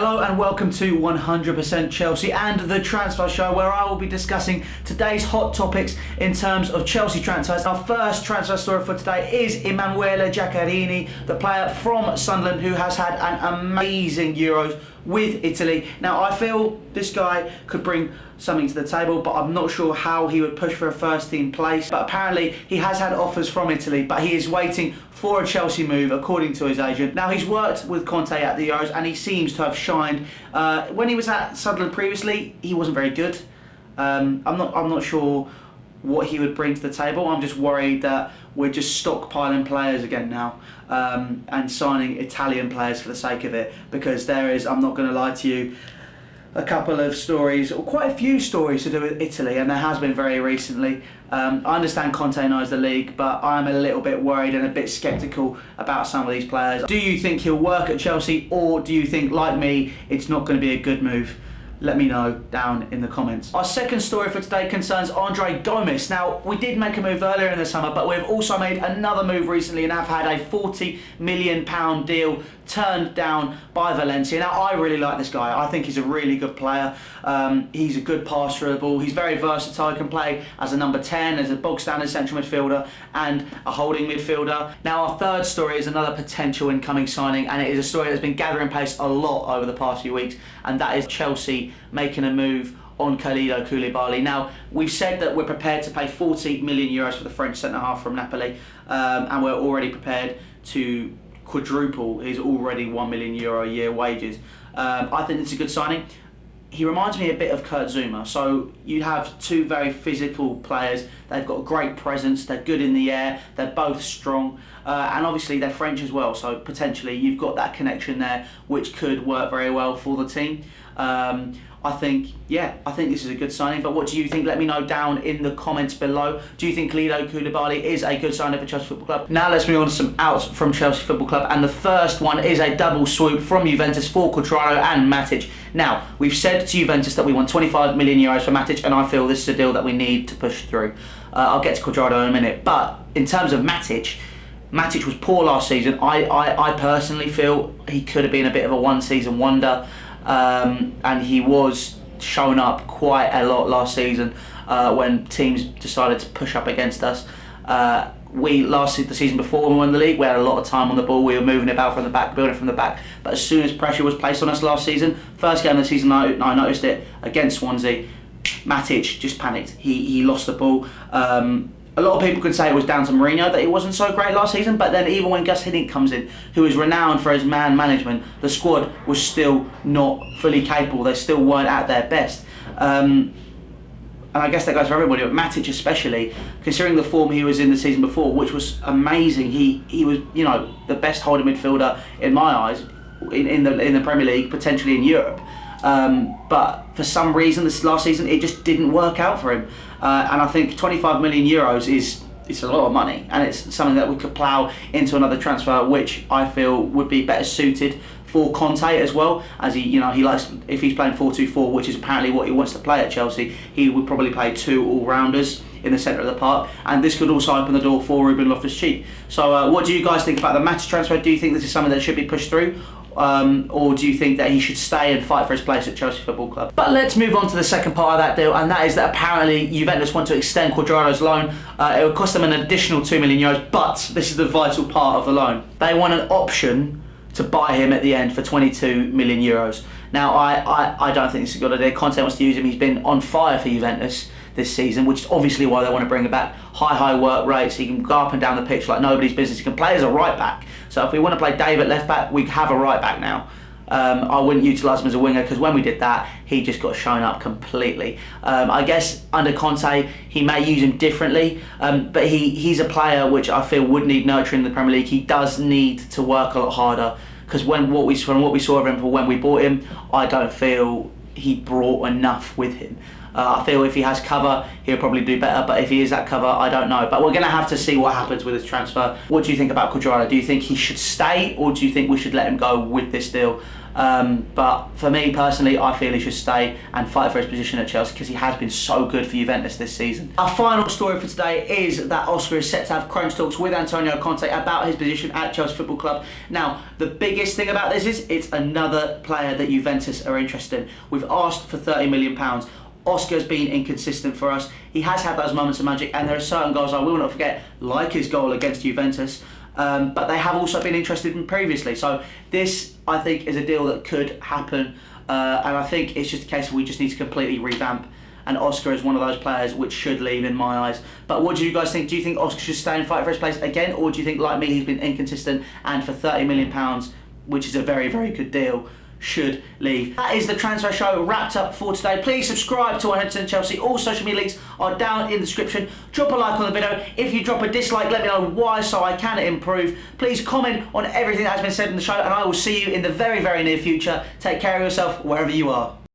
Hello and welcome to 100% Chelsea and the transfer show, where I will be discussing today's hot topics in terms of Chelsea transfers. Our first transfer story for today is Giacherini, the player from Sunderland who has had an amazing Euros with Italy. Now I feel this guy could bring something to the table, but I'm not sure how he would push for a first team place. But apparently he has had offers from Italy, but he is waiting for a Chelsea move according to his agent. Now he's worked with Conte at the Euros and he seems to have shined. When he was at Sunderland previously, he wasn't very good. I'm not sure what he would bring to the table. I'm just worried that we're just stockpiling players again now and signing Italian players for the sake of it, because there is, I'm not going to lie to you, a couple of stories, or quite a few stories to do with Italy, and there has been very recently. I understand Conte knows the league, but I'm a little bit worried and a bit sceptical about some of these players. Do you think he'll work at Chelsea, or do you think, like me, it's not going to be a good move? Let me know down in the comments. Our second story for today concerns Gomes. Now, we did make a move earlier in the summer, but we've also made another move recently and have had a £40 million deal turned down by Valencia. Now, I really like this guy. I think he's a really good player. He's a good passer of the ball. He's very versatile. He can play as a number 10, as a bog-standard central midfielder, and a holding midfielder. Now, our third story is another potential incoming signing, and it is a story that's been gathering pace a lot over the past few weeks, and that is Chelsea making a move on Koulibaly. Now, we've said that we're prepared to pay €40 million for the French centre-half from Napoli, and we're already prepared to quadruple his already €1 million a year wages. I think it's a good signing. He reminds me a bit of Kurt Zouma. So you have two very physical players. They've got a great presence. They're good in the air. They're both strong. And obviously they're French as well. So potentially you've got that connection there, which could work very well for the team. I think this is a good signing. But what do you think? Let me know down in the comments below. Do you think Koulibaly is a good signing for Chelsea Football Club? Now let's move on to some outs from Chelsea Football Club. And the first one is a double swoop from Juventus for Cuadrado and Matic. Now, we've said to Juventus that we want €25 million for Matic, and I feel this is a deal that we need to push through. I'll get to Cuadrado in a minute. But in terms of Matic was poor last season. I personally feel he could have been a bit of a one-season wonder. And he was shown up quite a lot last season when teams decided to push up against us. The season before when we won the league, we had a lot of time on the ball. We were moving it about from the back, building from the back. But as soon as pressure was placed on us last season, first game of the season, I noticed it against Swansea, Matic just panicked. He lost the ball. A lot of people could say it was down to Mourinho that he wasn't so great last season, but then even when Gus Hiddink comes in, who is renowned for his man management, the squad was still not fully capable. They still weren't at their best. And I guess that goes for everybody, but Matic especially, considering the form he was in the season before, which was amazing. He was, the best holding midfielder in my eyes in the Premier League, potentially in Europe. But for some reason this last season it just didn't work out for him, and I think €25 million is a lot of money, and it's something that we could plough into another transfer, which I feel would be better suited for Conte as well, as he likes, if he's playing 4-2-4, which is apparently what he wants to play at Chelsea, he would probably play two all-rounders in the centre of the park, and this could also open the door for Ruben Loftus-Cheek. So what do you guys think about the Matic transfer? Do you think this is something that should be pushed through? Or do you think that he should stay and fight for his place at Chelsea Football Club? But let's move on to the second part of that deal, and that is that apparently Juventus want to extend Cuadrado's loan. It would cost them an additional €2 million, but this is the vital part of the loan. They want an option to buy him at the end for €22 million. Now, I don't think this is a good idea. Conte wants to use him. He's been on fire for Juventus this season, which is obviously why they want to bring him back. High work rates. He can go up and down the pitch like nobody's business. He can play as a right back. So if we want to play Dave at left back, we have a right back now. I wouldn't utilise him as a winger, because when we did that, he just got shown up completely. I guess under Conte, he may use him differently, but he's a player which I feel would need nurturing in the Premier League. He does need to work a lot harder, because from what we saw of him for when we bought him, I don't feel he brought enough with him. I feel if he has cover, he'll probably do better, but if he is that cover, I don't know. But we're going to have to see what happens with his transfer. What do you think about Cuadrado? Do you think he should stay, or do you think we should let him go with this deal? But for me personally, I feel he should stay and fight for his position at Chelsea because he has been so good for Juventus this season. Our final story for today is that Oscar is set to have crunch talks with Antonio Conte about his position at Chelsea Football Club. Now, the biggest thing about this is it's another player that Juventus are interested in. We've asked for £30 million. Oscar's been inconsistent for us. He has had those moments of magic, and there are certain goals I will not forget, like his goal against Juventus. But they have also been interested in previously. So this, I think, is a deal that could happen. And I think it's just a case of we just need to completely revamp. And Oscar is one of those players which should leave in my eyes. But what do you guys think? Do you think Oscar should stay and fight for his place again? Or do you think, like me, he's been inconsistent and for £30 million, which is a very, very good deal, should leave? That is the transfer show wrapped up for today. Please subscribe to 100% Chelsea. All social media links are down in the description. Drop a like on the video. If you drop a dislike, let me know why so I can improve. Please comment on everything that has been said in the show, and I will see you in the very, very near future. Take care of yourself wherever you are.